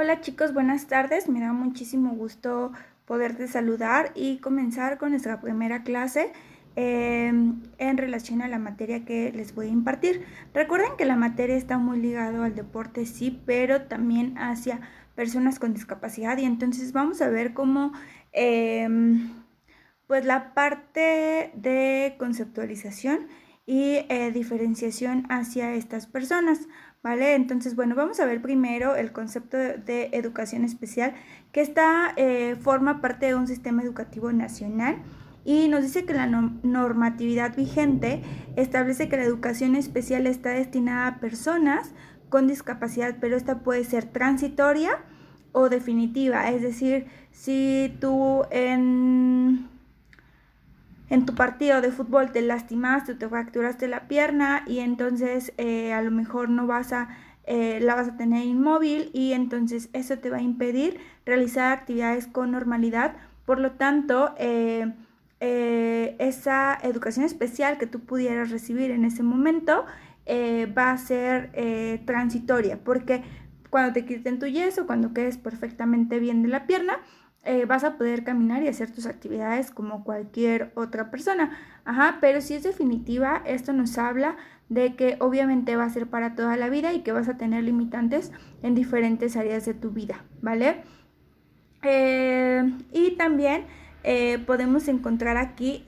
Hola chicos, buenas tardes. Me da muchísimo gusto poderte saludar y comenzar con nuestra primera clase en relación a la materia que les voy a impartir. Recuerden que la materia está muy ligada al deporte, sí, pero también hacia personas con discapacidad y entonces vamos a ver cómo pues la parte de conceptualización y diferenciación hacia estas personas, ¿vale? Entonces, bueno, vamos a ver primero el concepto de educación especial, que forma parte de un sistema educativo nacional y nos dice que la normatividad vigente establece que la educación especial está destinada a personas con discapacidad, pero esta puede ser transitoria o definitiva, es decir, si tú en tu partido de fútbol te lastimaste o te fracturaste la pierna y entonces a lo mejor no vas a la vas a tener inmóvil y entonces eso te va a impedir realizar actividades con normalidad. Por lo tanto, esa educación especial que tú pudieras recibir en ese momento va a ser transitoria, porque cuando te quiten tu yeso, cuando quedes perfectamente bien de la pierna, vas a poder caminar y hacer tus actividades como cualquier otra persona. Ajá, pero si es definitiva, esto nos habla de que obviamente va a ser para toda la vida y que vas a tener limitantes en diferentes áreas de tu vida, ¿vale? Y también podemos encontrar aquí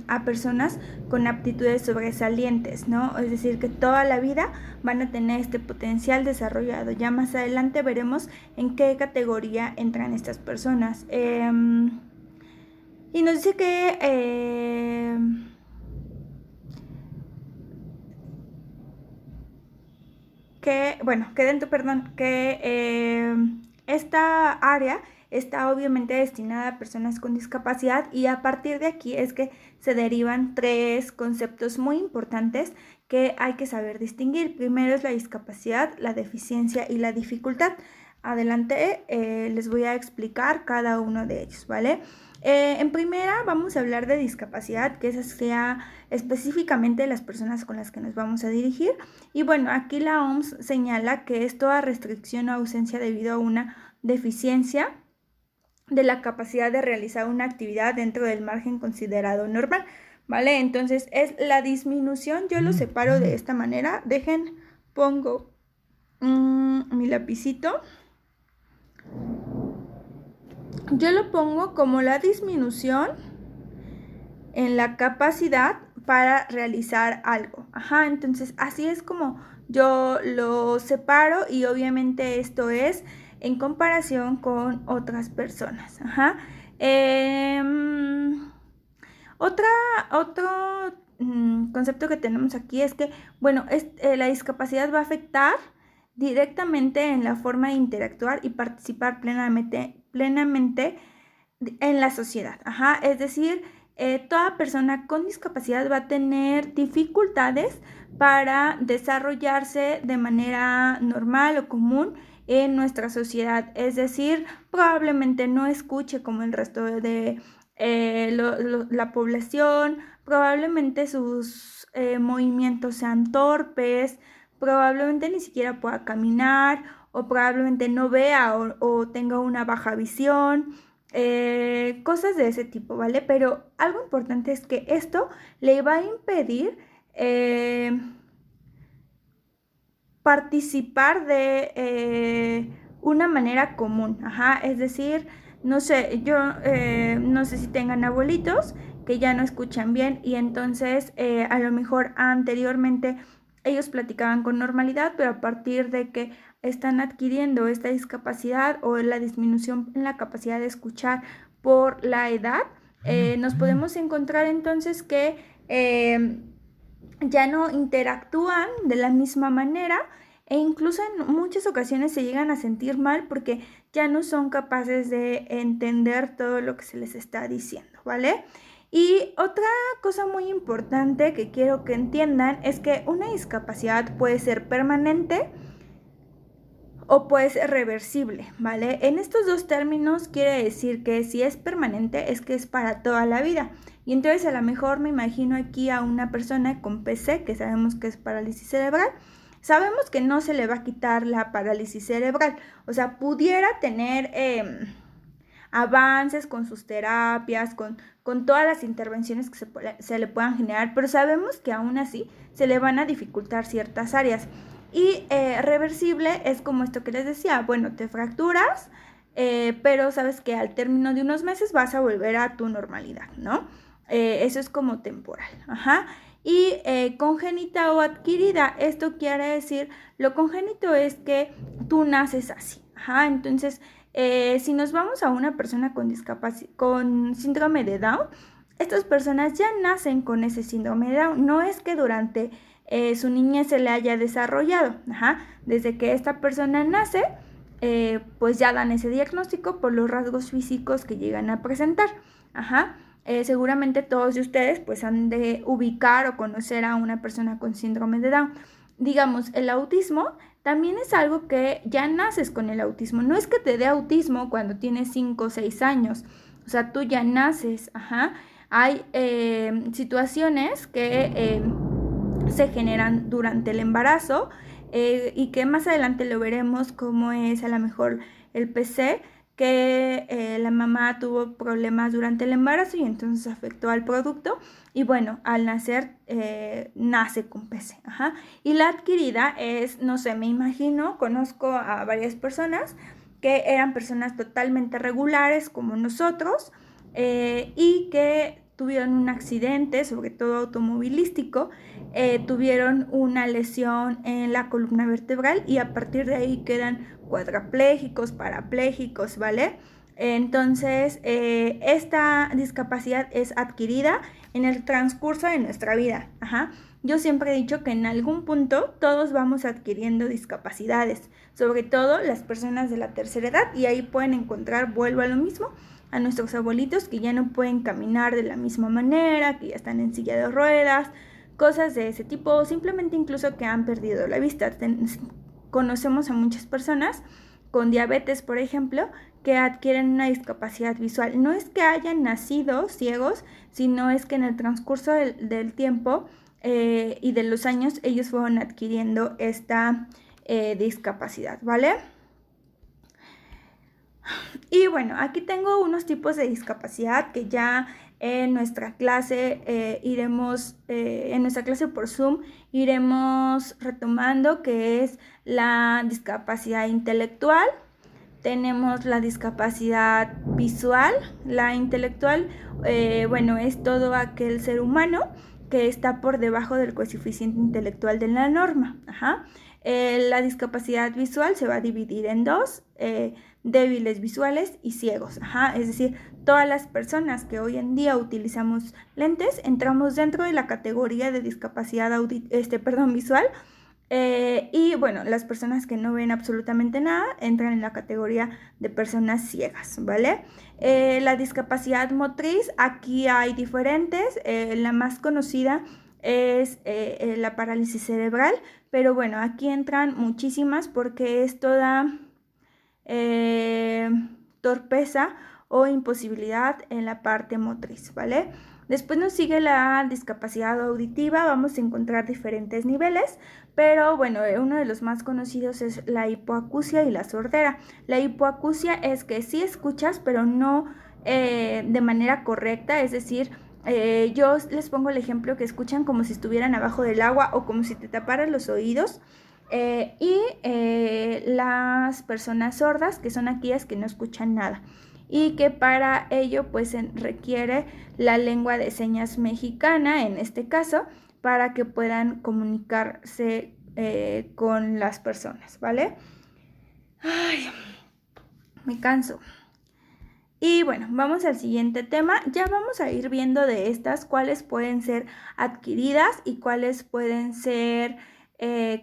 a personas con aptitudes sobresalientes, ¿no? Es decir, que toda la vida van a tener este potencial desarrollado. Ya más adelante veremos en qué categoría entran estas personas. Y nos dice que esta área está obviamente destinada a personas con discapacidad y a partir de aquí es que se derivan tres conceptos muy importantes que hay que saber distinguir. Primero es la discapacidad, la deficiencia y la dificultad. Adelante les voy a explicar cada uno de ellos, ¿vale? En primera vamos a hablar de discapacidad, que esa sea específicamente las personas con las que nos vamos a dirigir. Y bueno, aquí la OMS señala que es toda restricción o ausencia debido a una deficiencia de la capacidad de realizar una actividad dentro del margen considerado normal, ¿vale? Entonces es la disminución, yo lo separo de esta manera, pongo mi lapicito, yo lo pongo como la disminución en la capacidad para realizar algo. Ajá, entonces así es como yo lo separo y obviamente esto es en comparación con otras personas. Ajá. Otro concepto que tenemos aquí es que, bueno, la discapacidad va a afectar directamente en la forma de interactuar y participar plenamente en la sociedad. Ajá, es decir, toda persona con discapacidad va a tener dificultades para desarrollarse de manera normal o común en nuestra sociedad. Es decir, probablemente no escuche como el resto de la población, probablemente sus movimientos sean torpes, probablemente ni siquiera pueda caminar o probablemente no vea o tenga una baja visión. Cosas de ese tipo, ¿vale? Pero algo importante es que esto le va a impedir participar de una manera común, ajá, es decir, no sé, yo no sé si tengan abuelitos que ya no escuchan bien y entonces a lo mejor anteriormente ellos platicaban con normalidad, pero a partir de que están adquiriendo esta discapacidad o la disminución en la capacidad de escuchar por la edad, nos podemos encontrar entonces que ya no interactúan de la misma manera e incluso en muchas ocasiones se llegan a sentir mal porque ya no son capaces de entender todo lo que se les está diciendo, ¿vale? Y otra cosa muy importante que quiero que entiendan es que una discapacidad puede ser permanente o puede ser reversible, ¿vale? En estos dos términos quiere decir que si es permanente es que es para toda la vida. Y entonces a lo mejor me imagino aquí a una persona con PC, que sabemos que es parálisis cerebral, Sabemos que no se le va a quitar la parálisis cerebral, o sea, pudiera tener avances con sus terapias, con todas las intervenciones que se le puedan generar, pero sabemos que aún así se le van a dificultar ciertas áreas. Y reversible es como esto que les decía, bueno, te fracturas, pero sabes que al término de unos meses vas a volver a tu normalidad, ¿no? Eso es como temporal, ajá. Y congénita o adquirida, esto quiere decir, lo congénito es que tú naces así, ajá. Entonces, si nos vamos a una persona con síndrome de Down, estas personas ya nacen con ese síndrome de Down, no es que durante su niñez se le haya desarrollado, ajá. Desde que esta persona nace, pues ya dan ese diagnóstico por los rasgos físicos que llegan a presentar, ajá. Seguramente todos de ustedes pues han de ubicar o conocer a una persona con síndrome de Down. Digamos, el autismo también es algo que ya naces con el autismo. No es que te dé autismo cuando tienes 5 o 6 años. O sea, tú ya naces, ajá. Hay situaciones que se generan durante el embarazo y que más adelante lo veremos, como es a lo mejor el PC, que la mamá tuvo problemas durante el embarazo y entonces afectó al producto y bueno, al nacer nace con PC. Ajá. Y la adquirida es, no sé, me imagino, conozco a varias personas que eran personas totalmente regulares como nosotros y que tuvieron un accidente, sobre todo automovilístico, tuvieron una lesión en la columna vertebral y a partir de ahí quedan cuadraplégicos, parapléjicos, ¿vale? Entonces, esta discapacidad es adquirida en el transcurso de nuestra vida. Ajá. Yo siempre he dicho que en algún punto todos vamos adquiriendo discapacidades, sobre todo las personas de la tercera edad, y ahí pueden encontrar, vuelvo a lo mismo, a nuestros abuelitos que ya no pueden caminar de la misma manera, que ya están en silla de ruedas, cosas de ese tipo, o simplemente incluso que han perdido la vista. Conocemos a muchas personas con diabetes, por ejemplo, que adquieren una discapacidad visual. No es que hayan nacido ciegos, sino es que en el transcurso del tiempo y de los años ellos fueron adquiriendo esta discapacidad, ¿vale? Y bueno, aquí tengo unos tipos de discapacidad que ya en nuestra clase en nuestra clase por Zoom iremos retomando, que es la discapacidad intelectual. Tenemos la discapacidad visual. La intelectual, bueno, es todo aquel ser humano que está por debajo del coeficiente intelectual de la norma. Ajá. La discapacidad visual se va a dividir en dos, débiles visuales y ciegos. Ajá. Es decir, todas las personas que hoy en día utilizamos lentes entramos dentro de la categoría de discapacidad visual. Y bueno, las personas que no ven absolutamente nada entran en la categoría de personas ciegas, ¿vale? La discapacidad motriz, aquí hay diferentes. La más conocida es la parálisis cerebral, pero bueno, aquí entran muchísimas porque es toda torpeza o imposibilidad en la parte motriz, ¿vale? Después nos sigue la discapacidad auditiva. Vamos a encontrar diferentes niveles, pero bueno, uno de los más conocidos es la hipoacusia y la sordera. La hipoacusia es que sí escuchas, pero no de manera correcta, es decir, yo les pongo el ejemplo que escuchan como si estuvieran abajo del agua o como si te taparan los oídos. Las personas sordas, que son aquellas que no escuchan nada y que para ello pues requiere la lengua de señas mexicana, en este caso, para que puedan comunicarse con las personas, ¿vale? Ay, me canso. Y bueno, vamos al siguiente tema. Ya vamos a ir viendo de estas cuáles pueden ser adquiridas y cuáles pueden ser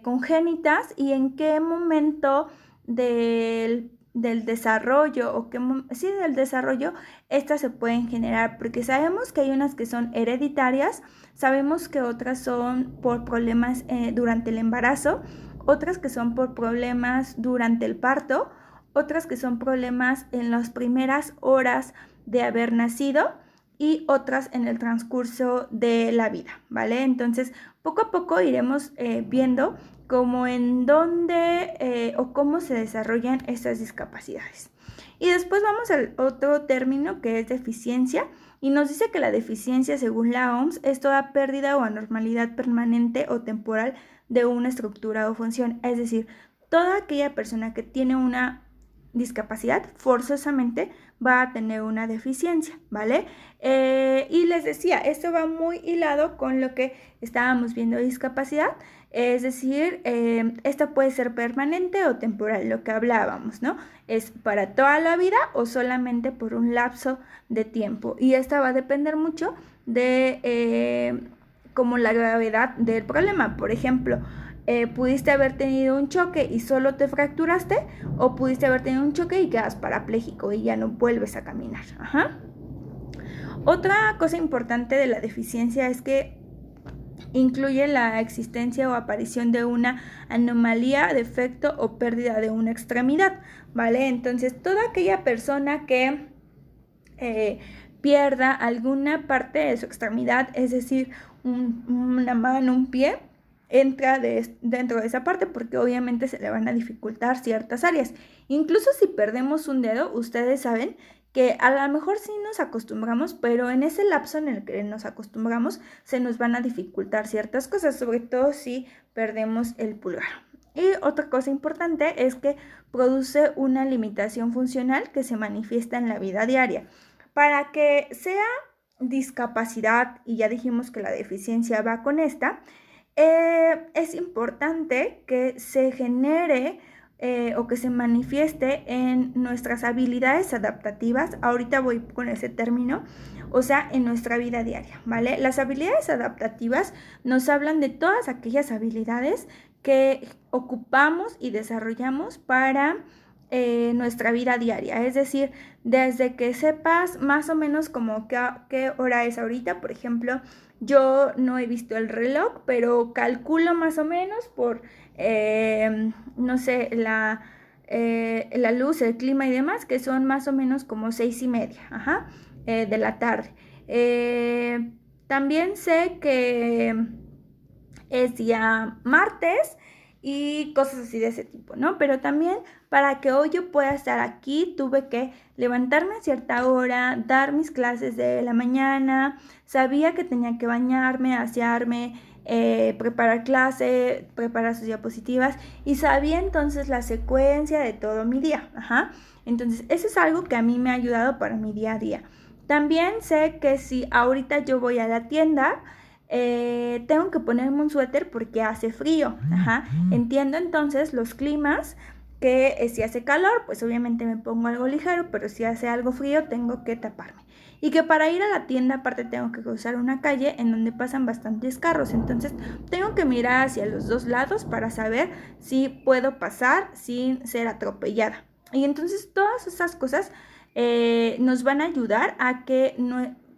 congénitas y en qué momento del desarrollo del desarrollo estas se pueden generar, porque sabemos que hay unas que son hereditarias, sabemos que otras son por problemas durante el embarazo, otras que son por problemas durante el parto, otras que son problemas en las primeras horas de haber nacido y otras en el transcurso de la vida, ¿vale? Entonces, poco a poco iremos viendo como en dónde o cómo se desarrollan estas discapacidades. Y después vamos al otro término que es deficiencia, y nos dice que la deficiencia, según la OMS, es toda pérdida o anormalidad permanente o temporal de una estructura o función. Es decir, toda aquella persona que tiene una discapacidad forzosamente va a tener una deficiencia, ¿vale? Y les decía, esto va muy hilado con lo que estábamos viendo de discapacidad, es decir, esta puede ser permanente o temporal, lo que hablábamos, ¿no? ¿Es para toda la vida o solamente por un lapso de tiempo? Y esta va a depender mucho de como la gravedad del problema. Por ejemplo, pudiste haber tenido un choque y solo te fracturaste, o pudiste haber tenido un choque y quedas parapléjico y ya no vuelves a caminar. Ajá. Otra cosa importante de la deficiencia es que incluye la existencia o aparición de una anomalía, defecto o pérdida de una extremidad, ¿vale? Entonces, toda aquella persona que pierda alguna parte de su extremidad, es decir, una mano, un pie, entra dentro de esa parte, porque obviamente se le van a dificultar ciertas áreas. Incluso si perdemos un dedo, ustedes saben que a lo mejor sí nos acostumbramos, pero en ese lapso en el que nos acostumbramos se nos van a dificultar ciertas cosas, sobre todo si perdemos el pulgar. Y otra cosa importante es que produce una limitación funcional que se manifiesta en la vida diaria. Para que sea discapacidad, y ya dijimos que la deficiencia va con esta, es importante que se genere o que se manifieste en nuestras habilidades adaptativas. Ahorita voy con ese término, o sea, en nuestra vida diaria, ¿vale? Las habilidades adaptativas nos hablan de todas aquellas habilidades que ocupamos y desarrollamos para nuestra vida diaria. Es decir, desde que sepas más o menos como qué hora es ahorita. Por ejemplo, yo no he visto el reloj, pero calculo más o menos por, no sé, la luz, el clima y demás, que son más o menos como 6:30, ajá, de la tarde. También sé que es día martes y cosas así de ese tipo, ¿no? Pero también para que hoy yo pueda estar aquí, tuve que levantarme a cierta hora, dar mis clases de la mañana, sabía que tenía que bañarme, asearme, preparar clase, preparar sus diapositivas, y sabía entonces la secuencia de todo mi día, ajá. Entonces, eso es algo que a mí me ha ayudado para mi día a día. También sé que si ahorita yo voy a la tienda, tengo que ponerme un suéter porque hace frío. Ajá. Entiendo entonces los climas, que si hace calor, pues obviamente me pongo algo ligero, pero si hace algo frío, tengo que taparme. Y que para ir a la tienda, aparte, tengo que cruzar una calle en donde pasan bastantes carros. Entonces, tengo que mirar hacia los dos lados para saber si puedo pasar sin ser atropellada. Y entonces, todas esas cosas nos van a ayudar a que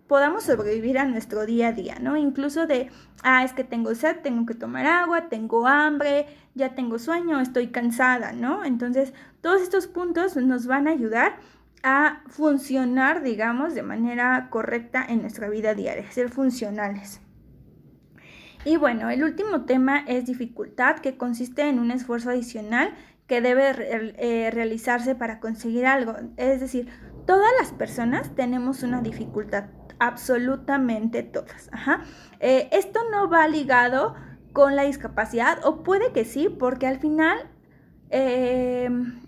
podamos sobrevivir a nuestro día a día, ¿no? Incluso es que tengo sed, tengo que tomar agua, tengo hambre, ya tengo sueño, estoy cansada, ¿no? Entonces, todos estos puntos nos van a ayudar a funcionar, digamos, de manera correcta en nuestra vida diaria, ser funcionales. Y bueno, el último tema es dificultad, que consiste en un esfuerzo adicional que debe realizarse para conseguir algo. Es decir, todas las personas tenemos una dificultad, absolutamente todas. Ajá. Esto no va ligado con la discapacidad, o puede que sí, porque al final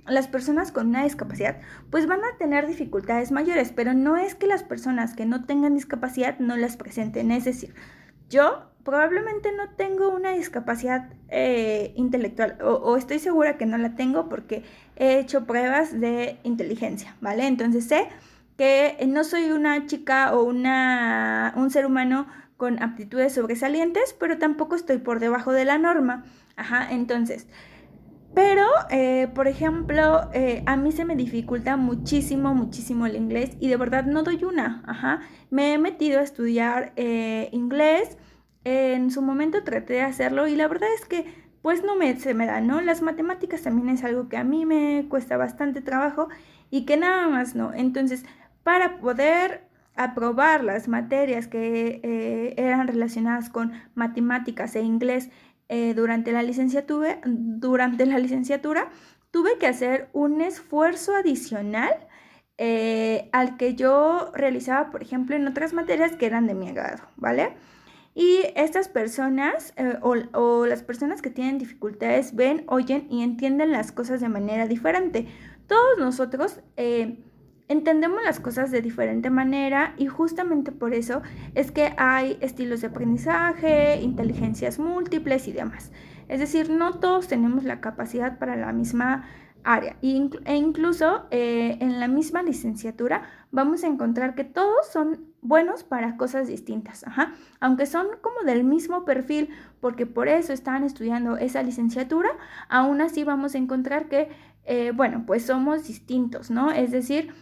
las personas con una discapacidad pues van a tener dificultades mayores, pero no es que las personas que no tengan discapacidad no las presenten. Es decir, yo probablemente no tengo una discapacidad intelectual, o estoy segura que no la tengo porque he hecho pruebas de inteligencia, ¿vale? Entonces sé que no soy una chica o un ser humano con aptitudes sobresalientes, pero tampoco estoy por debajo de la norma. Ajá, entonces, pero, por ejemplo, a mí se me dificulta muchísimo, muchísimo el inglés, y de verdad no doy una. Ajá. Me he metido a estudiar inglés. En su momento traté de hacerlo y la verdad es que pues no se me da, ¿no? Las matemáticas también es algo que a mí me cuesta bastante trabajo y que nada más no. Entonces, para poder aprobar las materias que eran relacionadas con matemáticas e inglés durante la licenciatura, tuve que hacer un esfuerzo adicional al que yo realizaba, por ejemplo, en otras materias que eran de mi agrado, ¿vale? Y estas personas o las personas que tienen dificultades ven, oyen y entienden las cosas de manera diferente. Todos nosotros entendemos las cosas de diferente manera y justamente por eso es que hay estilos de aprendizaje, inteligencias múltiples y demás. Es decir, no todos tenemos la capacidad para la misma área e incluso en la misma licenciatura vamos a encontrar que todos son buenos para cosas distintas, aunque son como del mismo perfil porque por eso están estudiando esa licenciatura, aún así vamos a encontrar que bueno, pues somos distintos, ¿no? Es decir,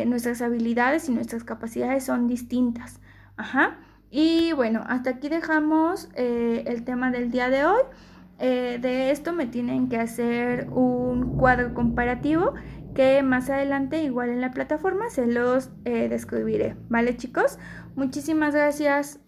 nuestras habilidades y nuestras capacidades son distintas. Y bueno, hasta aquí dejamos el tema del día de hoy. De esto me tienen que hacer un cuadro comparativo que más adelante igual en la plataforma se los describiré. ¿Vale, chicos? Muchísimas gracias.